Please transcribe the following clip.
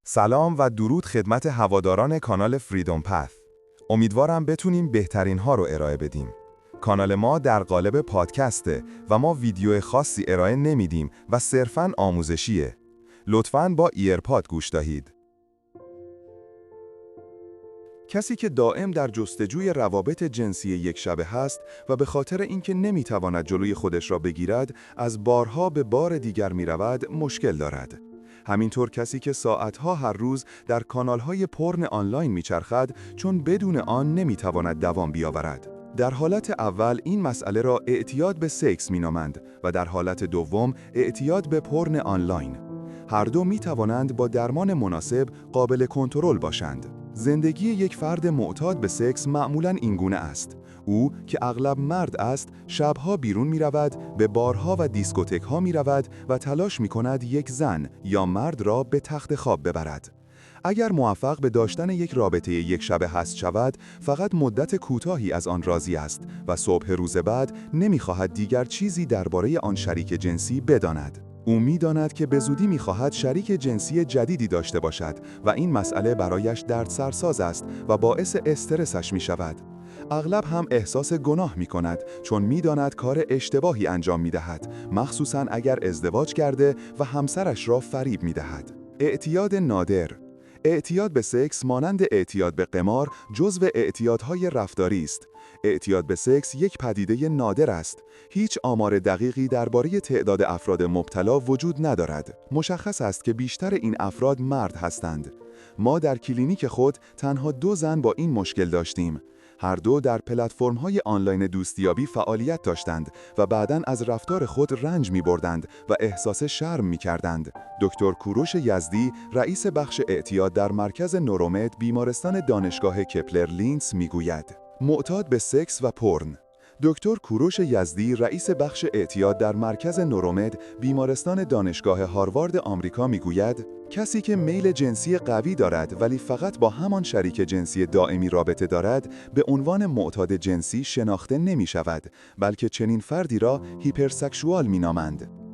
سلام و درود خدمت هواداران کانال فریدم پث. امیدوارم بتونیم بهترین ها رو ارائه بدیم. کانال ما در قالب پادکسته و ما ویدیو خاصی ارائه نمیدیم و صرفاً آموزشیه. لطفاً با ایرپاد گوش دهید. کسی که دائم در جستجوی روابط جنسی یک شبه هست و به خاطر اینکه نمیتواند جلوی خودش را بگیرد، از بارها به بار دیگر میرود، مشکل دارد. همینطور کسی که ساعتها هر روز در کانالهای پورن آنلاین میچرخد چون بدون آن نمیتواند دوام بیاورد. در حالت اول این مسئله را اعتیاد به سکس مینامند و در حالت دوم اعتیاد به پورن آنلاین. هر دو میتوانند با درمان مناسب قابل کنترل باشند. زندگی یک فرد معتاد به سکس معمولاً اینگونه است. او که اغلب مرد است، شبها بیرون می رود، به بارها و دیسکوتک ها می رود و تلاش می کند یک زن یا مرد را به تخت خواب ببرد. اگر موفق به داشتن یک رابطه یک شبه هست شود، فقط مدت کوتاهی از آن راضی است و صبح روز بعد نمی خواهد دیگر چیزی درباره آن شریک جنسی بداند. او می‌داند که به زودی می‌خواهد شریک جنسی جدیدی داشته باشد و این مسئله برایش دردسرساز است و باعث استرسش می‌شود. اغلب هم احساس گناه می‌کند چون می‌داند کار اشتباهی انجام می‌دهد، مخصوصاً اگر ازدواج کرده و همسرش را فریب می‌دهد. اعتیاد نادر. اعتیاد به سکس مانند اعتیاد به قمار جزو اعتیادهای رفتاری است. اعتیاد به سکس یک پدیده نادر است. هیچ آمار دقیقی درباره تعداد افراد مبتلا وجود ندارد. مشخص است که بیشتر این افراد مرد هستند. ما در کلینیک خود تنها 2 زن با این مشکل داشتیم. هر دو در پلتفرم‌های آنلاین دوستیابی فعالیت داشتند و بعداً از رفتار خود رنج می‌بردند و احساس شرم می‌کردند. دکتر کوروش یزدی، رئیس بخش اعتیاد در مرکز نورومد بیمارستان دانشگاه کپلر لینتس می‌گوید: معتاد به سکس و پورن. دکتر کوروش یزدی، رئیس بخش اعتیاد در مرکز نورومد بیمارستان دانشگاه هاروارد آمریکا میگوید: کسی که میل جنسی قوی دارد ولی فقط با همان شریک جنسی دائمی رابطه دارد به عنوان معتاد جنسی شناخته نمی شود، بلکه چنین فردی را هیپرسکشوال می نامند.